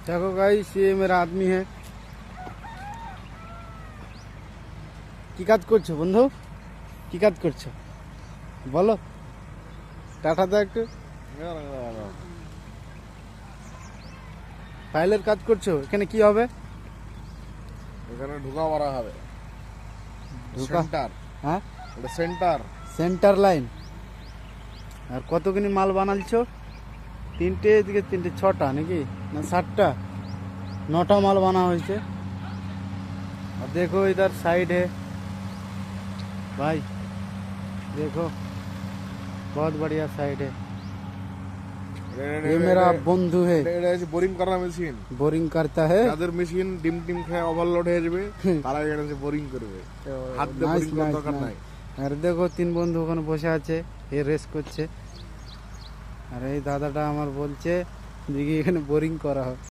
देखो गाइस ये मेरा आदमी है। কি কাজ করছো বন্ধু? কি কাজ করছো বলো, টাটা দাও একটু। ফাইলের কাজ করছো, এখানে কি হবে? এখানে ঢুকা মারা হবে। ঢুকা? সেন্টার। হ্যাঁ, এটা সেন্টার। Centre line. আর কতখানি মাল বানালছো? তিনটে, এদিকে তিনটে, ছটা নাকি না সাতটা? नौटा माल बना हुआ है। और देखो इधर साइड है भाई, देखो बहुत बढ़िया साइड है। ये मेरा बंधु है, এটা হচ্ছে বোরিং করার মেশিন। बोरिंग करता है। যাদের মেশিন ডিম টিম খেয়ে ওভারলোড হয়ে যাবে তারা এখানে বোরিং করবে, হাত দিয়ে বোরিং করার দরকার নাই। আর দেখো তিন বন্ধু ওখানে বসে আছে, এ রেস করছে। আর এই দাদাটা আমার বলছে যে এখানে বোরিং করা হয়।